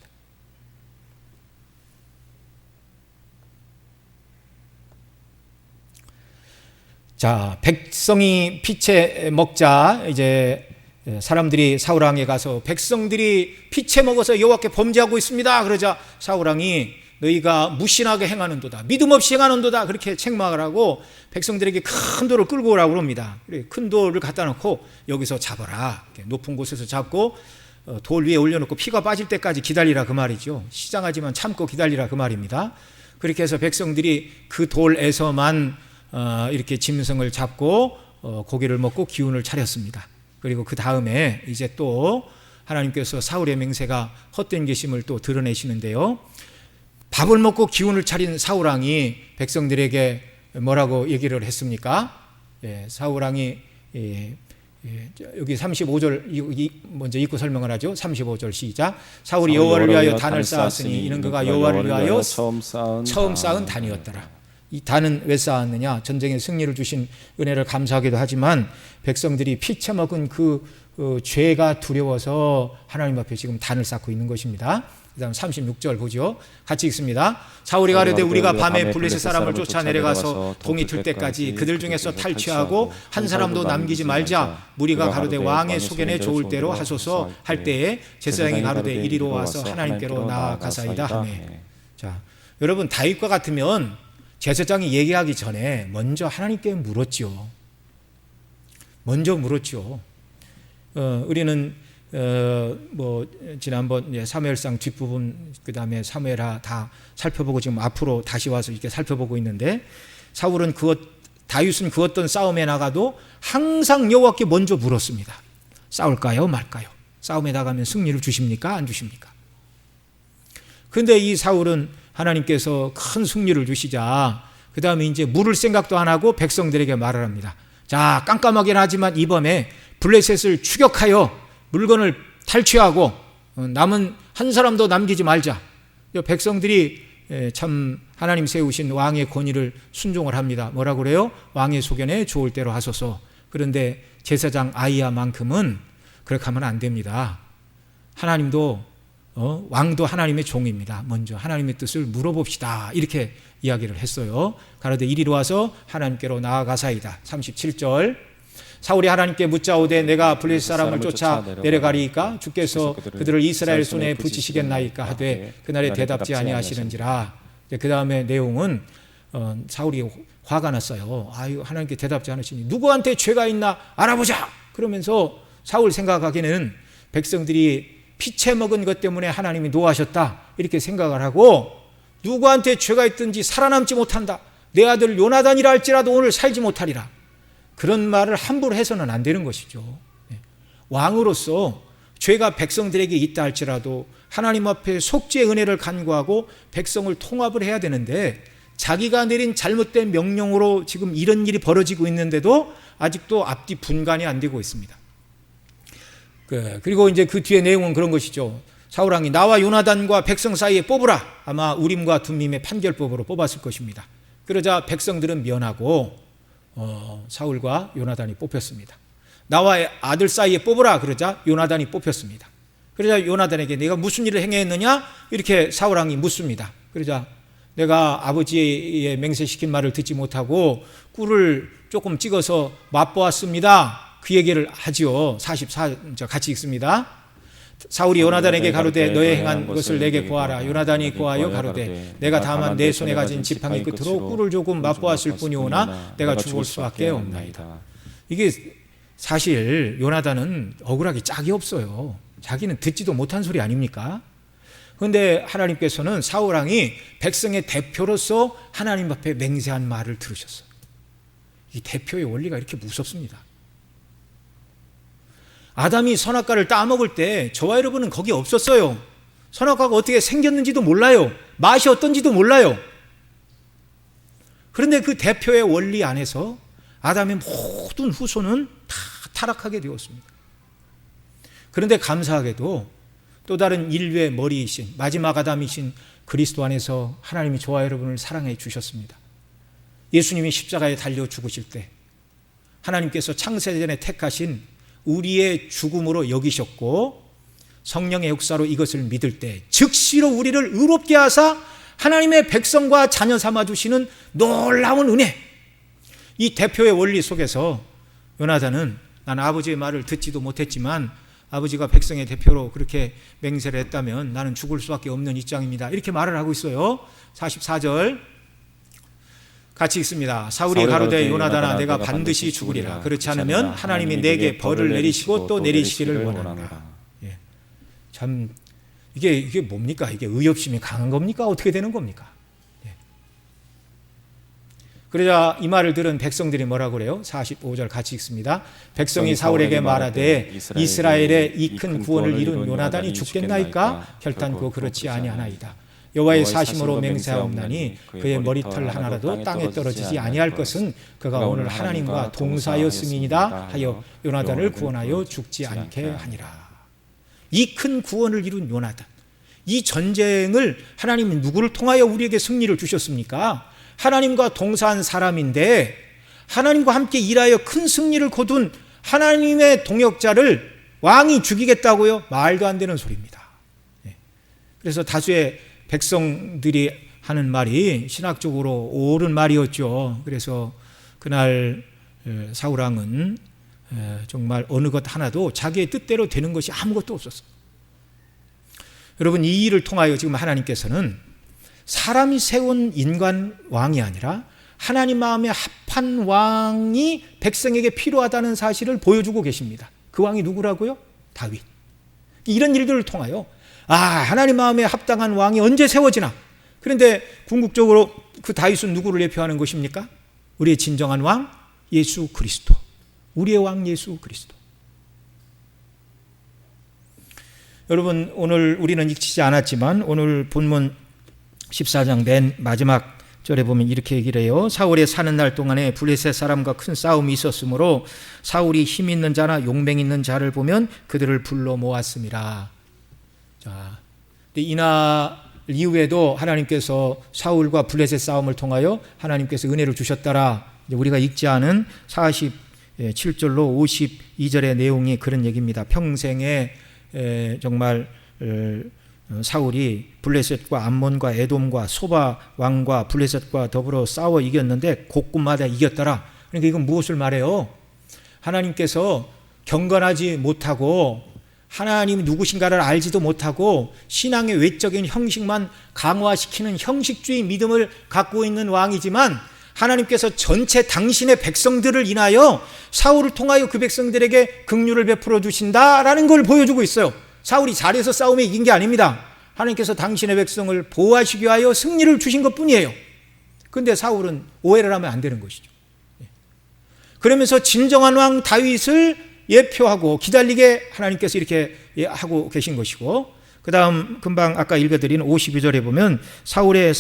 A: 자, 백성이 피채 먹자 이제 사람들이 사울왕에 가서 백성들이 피채 먹어서 여호와께 범죄하고 있습니다. 그러자 사울왕이 너희가 무신하게 행하는도다, 믿음 없이 행하는도다 그렇게 책망을 하고 백성들에게 큰 돌을 끌고 오라고 합니다. 큰 돌을 갖다 놓고 여기서 잡아라, 높은 곳에서 잡고 돌 위에 올려놓고 피가 빠질 때까지 기다리라 그 말이죠. 시장하지만 참고 기다리라 그 말입니다. 그렇게 해서 백성들이 그 돌에서만 이렇게 짐승을 잡고 고기를 먹고 기운을 차렸습니다. 그리고 그 다음에 이제 또 하나님께서 사울의 맹세가 헛된 계심을 또 드러내시는데요. 밥을 먹고 기운을 차린 사울왕이 백성들에게 뭐라고 얘기를 했습니까? 사울왕이 여기 35절 먼저 읽고 설명을 하죠. 35절 시작. 사울이 여호와를 위하여 단을 쌓았으니 이는 그가 여호와를 위하여 처음 쌓은 단이었더라. 이 단은 왜 쌓았느냐? 전쟁에 승리를 주신 은혜를 감사하기도 하지만 백성들이 피쳐 먹은 그 죄가 두려워서 하나님 앞에 지금 단을 쌓고 있는 것입니다. 그 다음 36절 보죠. 같이 읽습니다. 사울이 가로되 우리가 밤에 블레셋 사람을 쫓아 내려가서 동이 틀 때까지 그들 중에서 탈취하고 한 사람도 남기지 말자. 무리가 가로되 왕의 소견에 좋을 대로 하소서 할 때에 제사장이 가로되 이리로 와서 하나님께로 나아가사이다 하매. 자, 여러분 다윗과 같으면 제사장이 얘기하기 전에 먼저 하나님께 물었죠. 먼저 물었죠. 우리는 지난번 사무엘상 뒷부분 그다음에 사무엘하 다 살펴보고 지금 앞으로 다시 와서 이렇게 살펴보고 있는데 다윗은 그 어떤 싸움에 나가도 항상 여호와께 먼저 물었습니다. 싸울까요, 말까요? 싸움에 나가면 승리를 주십니까, 안 주십니까? 그런데 이 사울은 하나님께서 큰 승리를 주시자 그 다음에 이제 물을 생각도 안 하고 백성들에게 말을 합니다. 자, 깜깜하긴 하지만 이 밤에 블레셋을 추격하여 물건을 탈취하고 남은 한 사람도 남기지 말자. 백성들이 참 하나님 세우신 왕의 권위를 순종을 합니다. 뭐라고 그래요? 왕의 소견에 좋을 대로 하소서. 그런데 제사장 아히야만큼은 그렇게 하면 안 됩니다. 하나님도 왕도 하나님의 종입니다. 먼저 하나님의 뜻을 물어봅시다. 이렇게 이야기를 했어요. 가로되 이리로 와서 하나님께로 나아가사이다. 37절. 사울이 하나님께 묻자오되 내가 블레셋 사람을 쫓아 내려가리이까 주께서 그들을 이스라엘 손에 붙이시겠나이까 하되 그날에 대답지 아니하시는지라. 그 다음에 내용은 사울이 화가 났어요. 아유, 하나님께 대답지 않으시니 누구한테 죄가 있나 알아보자. 그러면서 사울 생각하기에는 백성들이 피채 먹은 것 때문에 하나님이 노하셨다 이렇게 생각을 하고 누구한테 죄가 있든지 살아남지 못한다. 내 아들 요나단이라 할지라도 오늘 살지 못하리라. 그런 말을 함부로 해서는 안 되는 것이죠. 왕으로서 죄가 백성들에게 있다 할지라도 하나님 앞에 속죄의 은혜를 간구하고 백성을 통합을 해야 되는데 자기가 내린 잘못된 명령으로 지금 이런 일이 벌어지고 있는데도 아직도 앞뒤 분간이 안 되고 있습니다. 그리고 이제 그 뒤에 내용은 그런 것이죠. 사울왕이 나와 요나단과 백성 사이에 뽑으라. 아마 우림과 둠밈의 판결법으로 뽑았을 것입니다. 그러자 백성들은 면하고 사울과 요나단이 뽑혔습니다. 나와 아들 사이에 뽑으라. 그러자 요나단이 뽑혔습니다. 그러자 요나단에게 내가 무슨 일을 행했느냐 이렇게 사울왕이 묻습니다. 그러자 내가 아버지의 맹세시킨 말을 듣지 못하고 꿀을 조금 찍어서 맛보았습니다. 그 얘기를 하지요. 44절 같이 읽습니다. 사울이 요나단에게 가로되 너의 행한 것을 내게 고하라. 요나단이 고하여 가로되 내가 다만 내 손에 가진 지팡이 끝으로 꿀을 조금 맛보았을 뿐이오나 내가 죽을 수밖에 없나이다. 이게 사실 요나단은 억울하기 짝이 없어요. 자기는 듣지도 못한 소리 아닙니까? 그런데 하나님께서는 사울왕이 백성의 대표로서 하나님 앞에 맹세한 말을 들으셨어요. 이 대표의 원리가 이렇게 무섭습니다. 아담이 선악과를 따먹을 때 저와 여러분은 거기 없었어요. 선악과가 어떻게 생겼는지도 몰라요. 맛이 어떤지도 몰라요. 그런데 그 대표의 원리 안에서 아담의 모든 후손은 다 타락하게 되었습니다. 그런데 감사하게도 또 다른 인류의 머리이신 마지막 아담이신 그리스도 안에서 하나님이 저와 여러분을 사랑해 주셨습니다. 예수님이 십자가에 달려 죽으실 때 하나님께서 창세전에 택하신 우리의 죽음으로 여기셨고 성령의 역사로 이것을 믿을 때 즉시로 우리를 의롭게 하사 하나님의 백성과 자녀 삼아주시는 놀라운 은혜. 이 대표의 원리 속에서 요나단은 난 아버지의 말을 듣지도 못했지만 아버지가 백성의 대표로 그렇게 맹세를 했다면 나는 죽을 수밖에 없는 입장입니다. 이렇게 말을 하고 있어요. 44절 같이 읽습니다. 사울이 가로되 요나단아 내가 반드시 죽으리라. 그렇지 않으면 하나님이 내게 벌을 내리시고 또 내리시기를 원하노라. 예. 참 이게 뭡니까? 이게 의협심이 강한 겁니까? 어떻게 되는 겁니까? 예. 그러자 이 말을 들은 백성들이 뭐라고 그래요? 45절 같이 읽습니다. 백성이 사울에게 말하되 이스라엘의 이 큰 구원을 이룬 요나단이 죽겠나이까? 결단코 그렇지 아니하나이다. 여호와의 사심으로 맹세하옵나니 그의 머리털 하나라도 땅에 떨어지지 아니할 것은 그가 오늘 하나님과 동사하였음이니라 하여 요나단을 구원하여 죽지 않게 하니라. 이 큰 구원을 이룬 요나단, 이 전쟁을 하나님은 누구를 통하여 우리에게 승리를 주셨습니까? 하나님과 동사한 사람인데 하나님과 함께 일하여 큰 승리를 거둔 하나님의 동역자를 왕이 죽이겠다고요? 말도 안 되는 소리입니다. 그래서 다수의 백성들이 하는 말이 신학적으로 옳은 말이었죠. 그래서 그날 사울왕은 정말 어느 것 하나도 자기의 뜻대로 되는 것이 아무것도 없었어요. 여러분, 이 일을 통하여 지금 하나님께서는 사람이 세운 인간 왕이 아니라 하나님 마음에 합한 왕이 백성에게 필요하다는 사실을 보여주고 계십니다. 그 왕이 누구라고요? 다윗. 이런 일들을 통하여 하나님 마음에 합당한 왕이 언제 세워지나? 그런데 궁극적으로 그 다윗은 누구를 대표하는 것입니까? 우리의 진정한 왕 예수 그리스도. 우리의 왕 예수 그리스도. 여러분, 오늘 우리는 익히지 않았지만 오늘 본문 14장 맨 마지막 절에 보면 이렇게 얘기를 해요. 사울의 사는 날 동안에 블레셋 사람과 큰 싸움이 있었으므로 사울이 힘 있는 자나 용맹 있는 자를 보면 그들을 불러 모았습니다. 자, 이날 이후에도 하나님께서 사울과 블레셋 싸움을 통하여 하나님께서 은혜를 주셨더라. 우리가 읽지 않은 47절로 52절의 내용이 그런 얘기입니다. 평생에 정말 사울이 블레셋과 암몬과 에돔과 소바 왕과 블레셋과 더불어 싸워 이겼는데 곳곳마다 이겼더라. 그러니까 이건 무엇을 말해요? 하나님께서 경건하지 못하고 하나님이 누구신가를 알지도 못하고 신앙의 외적인 형식만 강화시키는 형식주의 믿음을 갖고 있는 왕이지만 하나님께서 전체 당신의 백성들을 인하여 사울을 통하여 그 백성들에게 긍휼을 베풀어 주신다라는 걸 보여주고 있어요. 사울이 잘해서 싸움에 이긴 게 아닙니다. 하나님께서 당신의 백성을 보호하시기 위하여 승리를 주신 것뿐이에요. 그런데 사울은 오해를 하면 안 되는 것이죠. 그러면서 진정한 왕 다윗을 예표하고 기다리게 하나님께서 이렇게 하고 계신 것이고, 그 다음 금방 아까 읽어드린 52절에 보면 사울의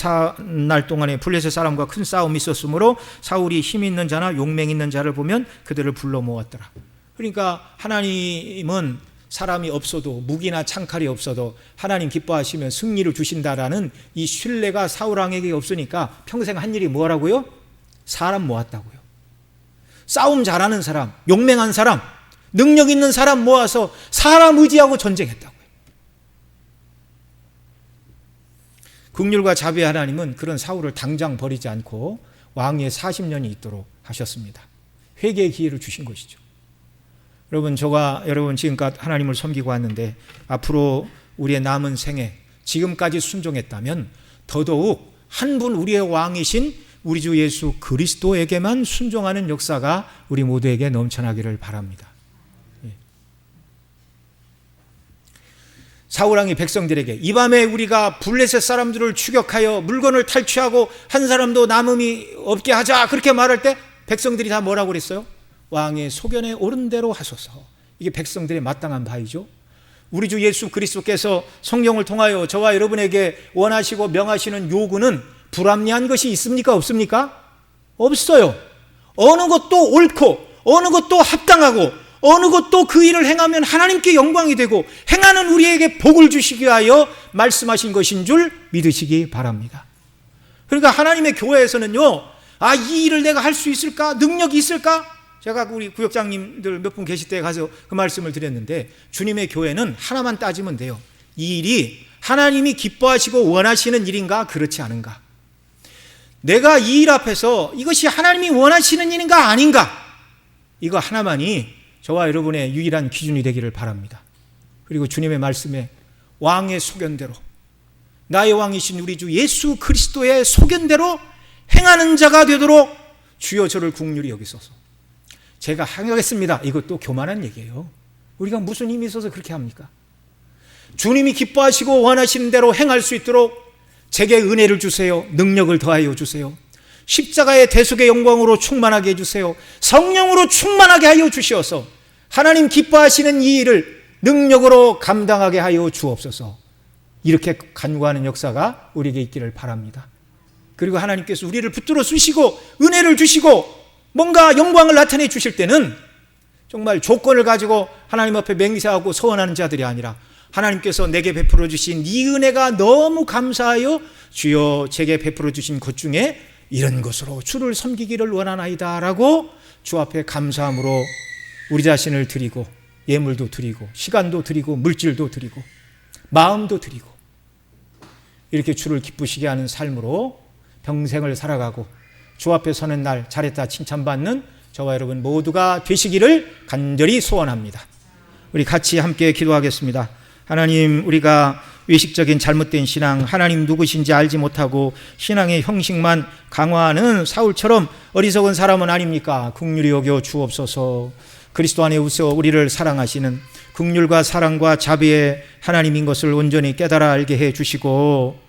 A: 날 동안에 블레셋 사람과 큰 싸움이 있었으므로 사울이 힘 있는 자나 용맹 있는 자를 보면 그들을 불러 모았더라. 그러니까 하나님은 사람이 없어도, 무기나 창칼이 없어도 하나님 기뻐하시면 승리를 주신다라는 이 신뢰가 사울왕에게 없으니까 평생 한 일이 뭐라고요? 사람 모았다고요. 싸움 잘하는 사람, 용맹한 사람, 능력 있는 사람 모아서 사람 의지하고 전쟁했다고요. 긍휼과 자비의 하나님은 그런 사울을 당장 버리지 않고 왕위에 40년이 있도록 하셨습니다. 회개의 기회를 주신 것이죠. 여러분, 여러분 지금까지 하나님을 섬기고 왔는데 앞으로 우리의 남은 생에 지금까지 순종했다면 더더욱 한 분 우리의 왕이신 우리 주 예수 그리스도에게만 순종하는 역사가 우리 모두에게 넘쳐나기를 바랍니다. 사울왕이 백성들에게 이 밤에 우리가 블레셋 사람들을 추격하여 물건을 탈취하고 한 사람도 남음이 없게 하자 그렇게 말할 때 백성들이 다 뭐라고 그랬어요? 왕의 소견에 옳은 대로 하소서. 이게 백성들의 마땅한 바이죠. 우리 주 예수 그리스도께서 성령을 통하여 저와 여러분에게 원하시고 명하시는 요구는 불합리한 것이 있습니까? 없습니까? 없어요. 어느 것도 옳고 어느 것도 합당하고 어느 것도 그 일을 행하면 하나님께 영광이 되고 행하는 우리에게 복을 주시기 위하여 말씀하신 것인 줄 믿으시기 바랍니다. 그러니까 하나님의 교회에서는요, 이 일을 내가 할 수 있을까? 능력이 있을까? 제가 우리 구역장님들 몇 분 계실 때 가서 그 말씀을 드렸는데, 주님의 교회는 하나만 따지면 돼요. 이 일이 하나님이 기뻐하시고 원하시는 일인가, 그렇지 않은가? 내가 이 일 앞에서 이것이 하나님이 원하시는 일인가 아닌가, 이거 하나만이 저와 여러분의 유일한 기준이 되기를 바랍니다. 그리고 주님의 말씀에 왕의 소견대로, 나의 왕이신 우리 주 예수 그리스도의 소견대로 행하는 자가 되도록 주여 저를 긍휼히 여기소서. 제가 하겠습니다, 이것도 교만한 얘기예요. 우리가 무슨 힘이 있어서 그렇게 합니까? 주님이 기뻐하시고 원하시는 대로 행할 수 있도록 제게 은혜를 주세요. 능력을 더하여 주세요. 십자가의 대속의 영광으로 충만하게 해주세요. 성령으로 충만하게 하여 주시어서 하나님 기뻐하시는 이 일을 능력으로 감당하게 하여 주옵소서. 이렇게 간구하는 역사가 우리에게 있기를 바랍니다. 그리고 하나님께서 우리를 붙들어 주시고 은혜를 주시고 뭔가 영광을 나타내 주실 때는 정말 조건을 가지고 하나님 앞에 맹세하고 서원하는 자들이 아니라 하나님께서 내게 베풀어 주신 이 은혜가 너무 감사하여 주여 제게 베풀어 주신 것 중에 이런 것으로 주를 섬기기를 원하나이다 라고 주 앞에 감사함으로 우리 자신을 드리고 예물도 드리고 시간도 드리고 물질도 드리고 마음도 드리고 이렇게 주를 기쁘시게 하는 삶으로 평생을 살아가고 주 앞에 서는 날 잘했다 칭찬받는 저와 여러분 모두가 되시기를 간절히 소원합니다. 우리 같이 함께 기도하겠습니다. 하나님, 우리가 외식적인 잘못된 신앙, 하나님 누구신지 알지 못하고 신앙의 형식만 강화하는 사울처럼 어리석은 사람은 아닙니까? 긍휼히 여겨 주옵소서. 그리스도 안에 웃어 우리를 사랑하시는 긍휼과 사랑과 자비의 하나님인 것을 온전히 깨달아 알게 해 주시고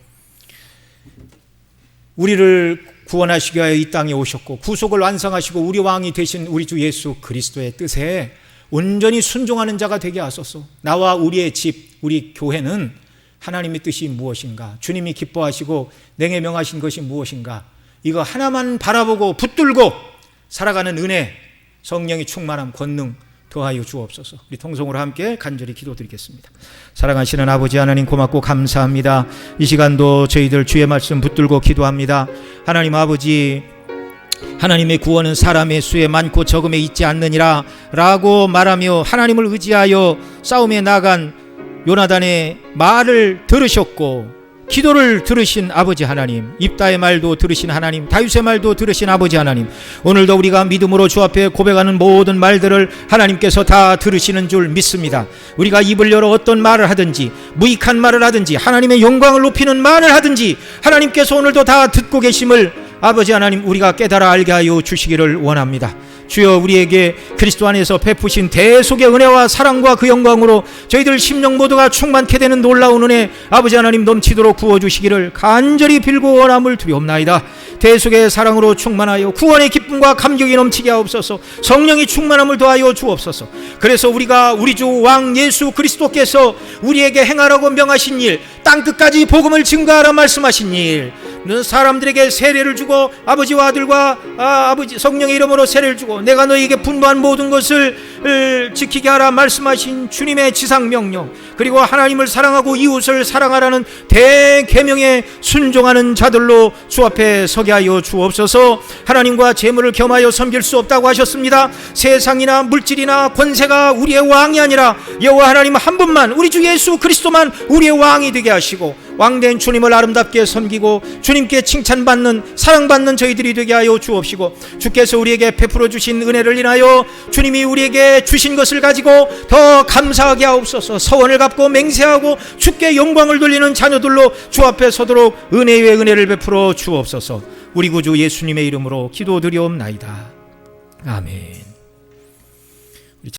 A: 우리를 구원하시기 위하여 이 땅에 오셨고 구속을 완성하시고 우리 왕이 되신 우리 주 예수 그리스도의 뜻에 온전히 순종하는 자가 되게 하소서. 나와 우리의 집, 우리 교회는 하나님의 뜻이 무엇인가, 주님이 기뻐하시고 내게 명하신 것이 무엇인가, 이거 하나만 바라보고 붙들고 살아가는 은혜, 성령이 충만함, 권능 더하여 주옵소서. 우리 통성으로 함께 간절히 기도드리겠습니다. 사랑하시는 아버지 하나님, 고맙고 감사합니다. 이 시간도 저희들 주의 말씀 붙들고 기도합니다. 하나님 아버지, 하나님의 구원은 사람의 수에 많고 적음에 있지 않느니라 라고 말하며 하나님을 의지하여 싸움에 나간 요나단의 말을 들으셨고 기도를 들으신 아버지 하나님, 입다의 말도 들으신 하나님, 다윗의 말도 들으신 아버지 하나님, 오늘도 우리가 믿음으로 주 앞에 고백하는 모든 말들을 하나님께서 다 들으시는 줄 믿습니다. 우리가 입을 열어 어떤 말을 하든지, 무익한 말을 하든지, 하나님의 영광을 높이는 말을 하든지 하나님께서 오늘도 다 듣고 계심을 아버지 하나님 우리가 깨달아 알게 하여 주시기를 원합니다. 주여, 우리에게 그리스도 안에서 베푸신 대속의 은혜와 사랑과 그 영광으로 저희들 심령 모두가 충만케 되는 놀라운 은혜 아버지 하나님 넘치도록 부어주시기를 간절히 빌고 원함을 두려옵나이다. 대속의 사랑으로 충만하여 구원의 기쁨과 감격이 넘치게 하옵소서. 성령이 충만함을 더하여 주옵소서. 그래서 우리가 우리 주 왕 예수 그리스도께서 우리에게 행하라고 명하신 일, 땅끝까지 복음을 증거하라 말씀하신 일, 사람들에게 세례를 주고 아버지와 아들과 아버지 성령의 이름으로 세례를 주고 내가 너희에게 분부한 모든 것을 지키게 하라 말씀하신 주님의 지상명령, 그리고 하나님을 사랑하고 이웃을 사랑하라는 대계명에 순종하는 자들로 주 앞에 서게 하여 주옵소서. 하나님과 재물을 겸하여 섬길 수 없다고 하셨습니다. 세상이나 물질이나 권세가 우리의 왕이 아니라 여호와 하나님 한 분만, 우리 주 예수 그리스도만 우리의 왕이 되게 하시고 왕된 주님을 아름답게 섬기고 주님께 칭찬받는 사랑받는 저희들이 되게 하여 주옵시고, 주께서 우리에게 베풀어 주신 은혜를 인하여 주님이 우리에게 주신 것을 가지고 더 감사하게 하옵소서. 서원을 갚고 맹세하고 주께 영광을 돌리는 자녀들로 주 앞에 서도록 은혜 위에 은혜를 베풀어 주옵소서. 우리 구주 예수님의 이름으로 기도드리옵나이다. 아멘.